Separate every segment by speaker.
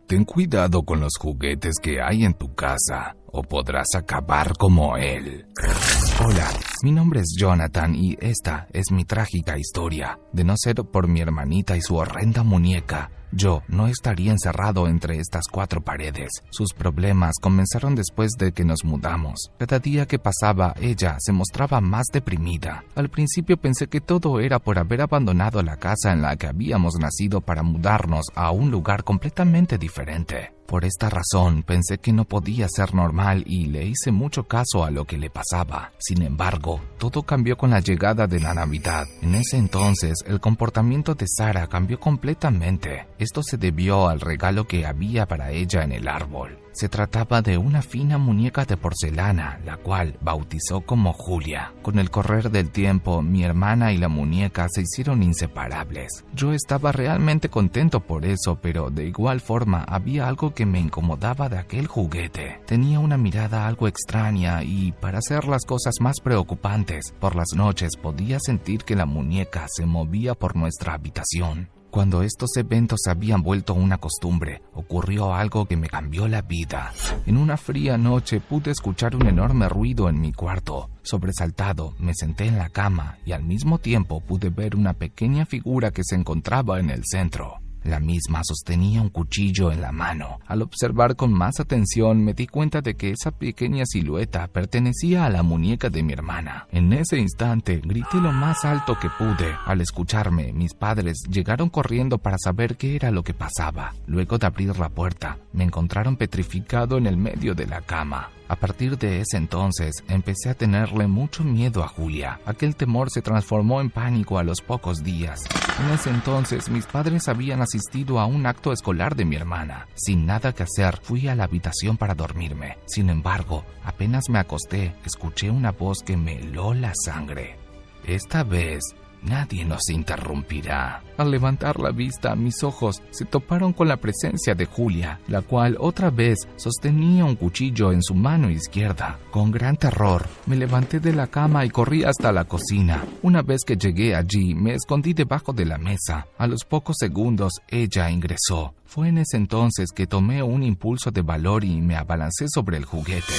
Speaker 1: Ten cuidado con los juguetes que hay en tu casa, o podrás acabar como él. Hola, mi nombre es Jonathan y esta es mi trágica historia. De no ser por mi hermanita y su horrenda muñeca, yo no estaría encerrado entre estas 4 paredes. Sus problemas comenzaron después de que nos mudamos. Cada día que pasaba, ella se mostraba más deprimida. Al principio pensé que todo era por haber abandonado la casa en la que habíamos nacido para mudarnos a un lugar completamente diferente. Por esta razón, pensé que no podía ser normal y le hice mucho caso a lo que le pasaba. Sin embargo, todo cambió con la llegada de la Navidad. En ese entonces, el comportamiento de Sara cambió completamente. Esto se debió al regalo que había para ella en el árbol. Se trataba de una fina muñeca de porcelana, la cual bautizó como Julia. Con el correr del tiempo, mi hermana y la muñeca se hicieron inseparables. Yo estaba realmente contento por eso, pero de igual forma había algo que me incomodaba de aquel juguete. Tenía una mirada algo extraña y, para hacer las cosas más preocupantes, por las noches podía sentir que la muñeca se movía por nuestra habitación. Cuando estos eventos se habían vuelto una costumbre, ocurrió algo que me cambió la vida. En una fría noche pude escuchar un enorme ruido en mi cuarto. Sobresaltado, me senté en la cama y al mismo tiempo pude ver una pequeña figura que se encontraba en el centro. La misma sostenía un cuchillo en la mano. Al observar con más atención, me di cuenta de que esa pequeña silueta pertenecía a la muñeca de mi hermana. En ese instante, grité lo más alto que pude. Al escucharme, mis padres llegaron corriendo para saber qué era lo que pasaba. Luego de abrir la puerta, me encontraron petrificado en el medio de la cama. A partir de ese entonces, empecé a tenerle mucho miedo a Julia. Aquel temor se transformó en pánico a los pocos días. En ese entonces, mis padres habían asistido a un acto escolar de mi hermana. Sin nada que hacer, fui a la habitación para dormirme. Sin embargo, apenas me acosté, escuché una voz que me heló la sangre. Esta vez, nadie nos interrumpirá. Al levantar la vista, mis ojos se toparon con la presencia de Julia, la cual otra vez sostenía un cuchillo en su mano izquierda. Con gran terror, me levanté de la cama y corrí hasta la cocina. Una vez que llegué allí, me escondí debajo de la mesa. A los pocos segundos, ella ingresó. Fue en ese entonces que tomé un impulso de valor y me abalancé sobre el juguete.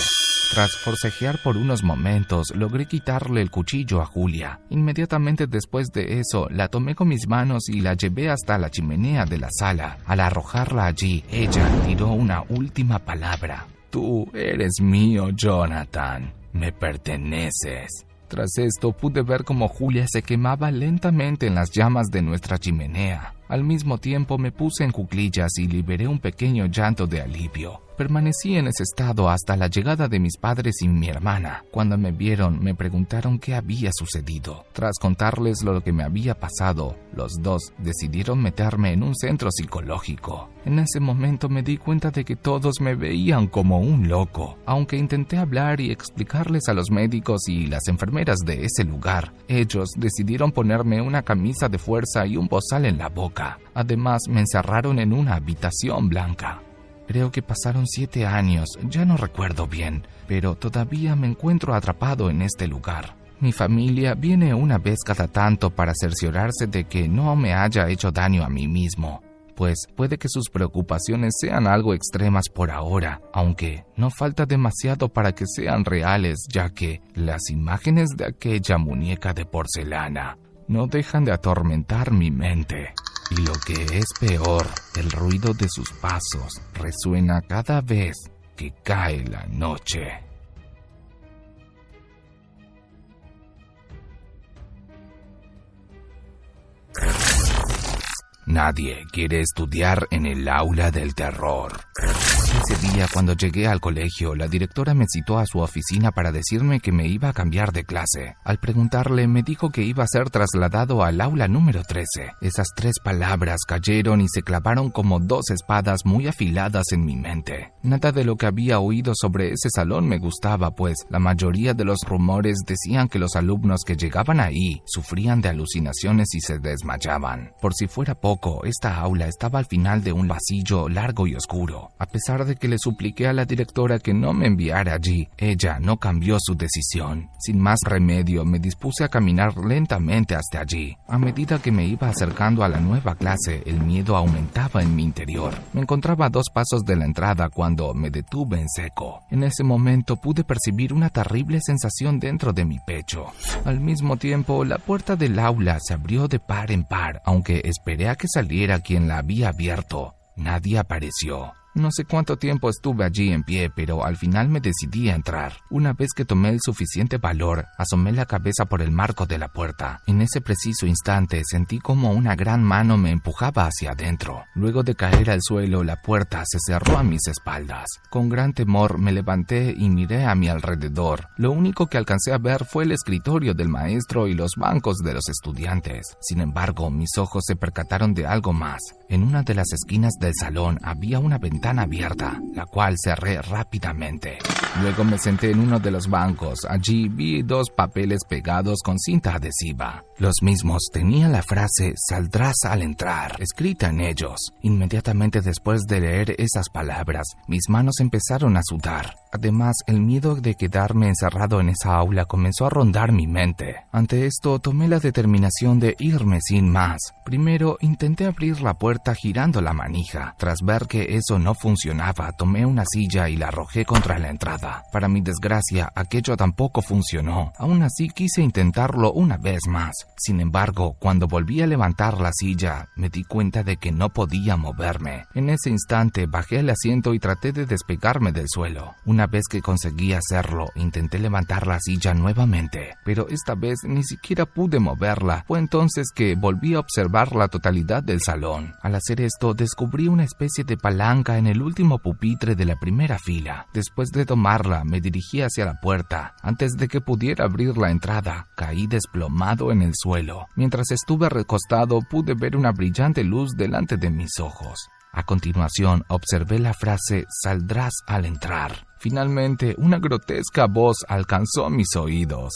Speaker 1: Tras forcejear por unos momentos, logré quitarle el cuchillo a Julia. Inmediatamente después de eso, la tomé con mis manos y la llevé hasta la chimenea de la sala. Al arrojarla allí, ella tiró una última palabra. Tú eres mío, Jonathan. Me perteneces. Tras esto, pude ver cómo Julia se quemaba lentamente en las llamas de nuestra chimenea. Al mismo tiempo me puse en cuclillas y liberé un pequeño llanto de alivio. Permanecí en ese estado hasta la llegada de mis padres y mi hermana. Cuando me vieron, me preguntaron qué había sucedido. Tras contarles lo que me había pasado, los dos decidieron meterme en un centro psicológico. En ese momento me di cuenta de que todos me veían como un loco. Aunque intenté hablar y explicarles a los médicos y las enfermeras de ese lugar, ellos decidieron ponerme una camisa de fuerza y un bozal en la boca. Además, me encerraron en una habitación blanca. Creo que pasaron 7 años, ya no recuerdo bien, pero todavía me encuentro atrapado en este lugar. Mi familia viene una vez cada tanto para cerciorarse de que no me haya hecho daño a mí mismo, pues puede que sus preocupaciones sean algo extremas por ahora, aunque no falta demasiado para que sean reales, ya que las imágenes de aquella muñeca de porcelana no dejan de atormentar mi mente. Y lo que es peor, el ruido de sus pasos resuena cada vez que cae la noche. Nadie quiere estudiar en el aula del terror. Ese día, cuando llegué al colegio, la directora me citó a su oficina para decirme que me iba a cambiar de clase. Al preguntarle, me dijo que iba a ser trasladado al aula número 13. Esas 3 palabras cayeron y se clavaron como 2 espadas muy afiladas en mi mente. Nada de lo que había oído sobre ese salón me gustaba, pues la mayoría de los rumores decían que los alumnos que llegaban ahí sufrían de alucinaciones y se desmayaban. Por si fuera poco, esta aula estaba al final de un pasillo largo y oscuro. A pesar de que le supliqué a la directora que no me enviara allí, ella no cambió su decisión. Sin más remedio, me dispuse a caminar lentamente hasta allí. A medida que me iba acercando a la nueva clase, el miedo aumentaba en mi interior. Me encontraba a 2 pasos de la entrada cuando me detuve en seco. En ese momento pude percibir una terrible sensación dentro de mi pecho. Al mismo tiempo, la puerta del aula se abrió de par en par, aunque esperé a que saliera quien la había abierto. Nadie apareció. No sé cuánto tiempo estuve allí en pie, pero al final me decidí a entrar. Una vez que tomé el suficiente valor, asomé la cabeza por el marco de la puerta. En ese preciso instante sentí como una gran mano me empujaba hacia adentro. Luego de caer al suelo, la puerta se cerró a mis espaldas. Con gran temor me levanté y miré a mi alrededor. Lo único que alcancé a ver fue el escritorio del maestro y los bancos de los estudiantes. Sin embargo, mis ojos se percataron de algo más. En una de las esquinas del salón había una ventana abierta, la cual cerré rápidamente. Luego me senté en uno de los bancos. Allí vi 2 papeles pegados con cinta adhesiva. Los mismos tenían la frase "saldrás al entrar" escrita en ellos. Inmediatamente después de leer esas palabras, mis manos empezaron a sudar. Además, el miedo de quedarme encerrado en esa aula comenzó a rondar mi mente. Ante esto, tomé la determinación de irme sin más. Primero, intenté abrir la puerta girando la manija. Tras ver que eso no funcionaba, tomé una silla y la arrojé contra la entrada. Para mi desgracia, aquello tampoco funcionó. Aún así, quise intentarlo una vez más. Sin embargo, cuando volví a levantar la silla, me di cuenta de que no podía moverme. En ese instante, bajé el asiento y traté de despegarme del suelo. Una vez que conseguí hacerlo, intenté levantar la silla nuevamente, pero esta vez ni siquiera pude moverla. Fue entonces que volví a observar la totalidad del salón. Al hacer esto, descubrí una especie de palanca en el último pupitre de la primera fila. Después de tomarla, me dirigí hacia la puerta. Antes de que pudiera abrir la entrada, caí desplomado en el suelo. Mientras estuve recostado, pude ver una brillante luz delante de mis ojos. A continuación, observé la frase "saldrás al entrar". Finalmente, una grotesca voz alcanzó mis oídos.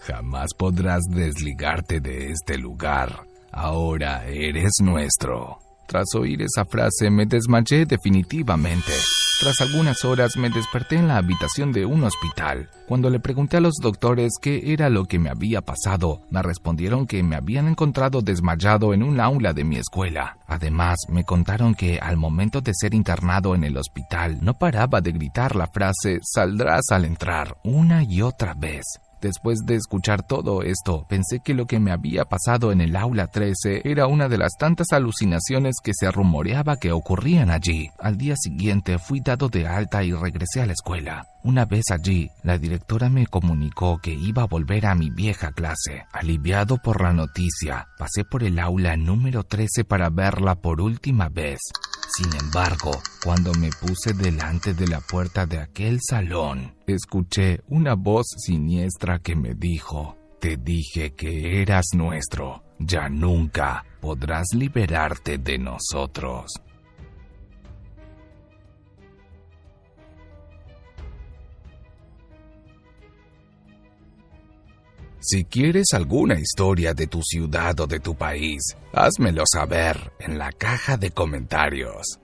Speaker 1: Jamás podrás desligarte de este lugar. Ahora eres nuestro. Tras oír esa frase, me desmayé definitivamente. Tras algunas horas me desperté en la habitación de un hospital. Cuando le pregunté a los doctores qué era lo que me había pasado, me respondieron que me habían encontrado desmayado en un aula de mi escuela. Además, me contaron que al momento de ser internado en el hospital, no paraba de gritar la frase "saldrás al entrar" una y otra vez. Después de escuchar todo esto, pensé que lo que me había pasado en el aula 13 era una de las tantas alucinaciones que se rumoreaba que ocurrían allí. Al día siguiente fui dado de alta y regresé a la escuela. Una vez allí, la directora me comunicó que iba a volver a mi vieja clase. Aliviado por la noticia, pasé por el aula número 13 para verla por última vez. Sin embargo, cuando me puse delante de la puerta de aquel salón, escuché una voz siniestra que me dijo: "Te dije que eras nuestro. Ya nunca podrás liberarte de nosotros". Si quieres alguna historia de tu ciudad o de tu país, házmelo saber en la caja de comentarios.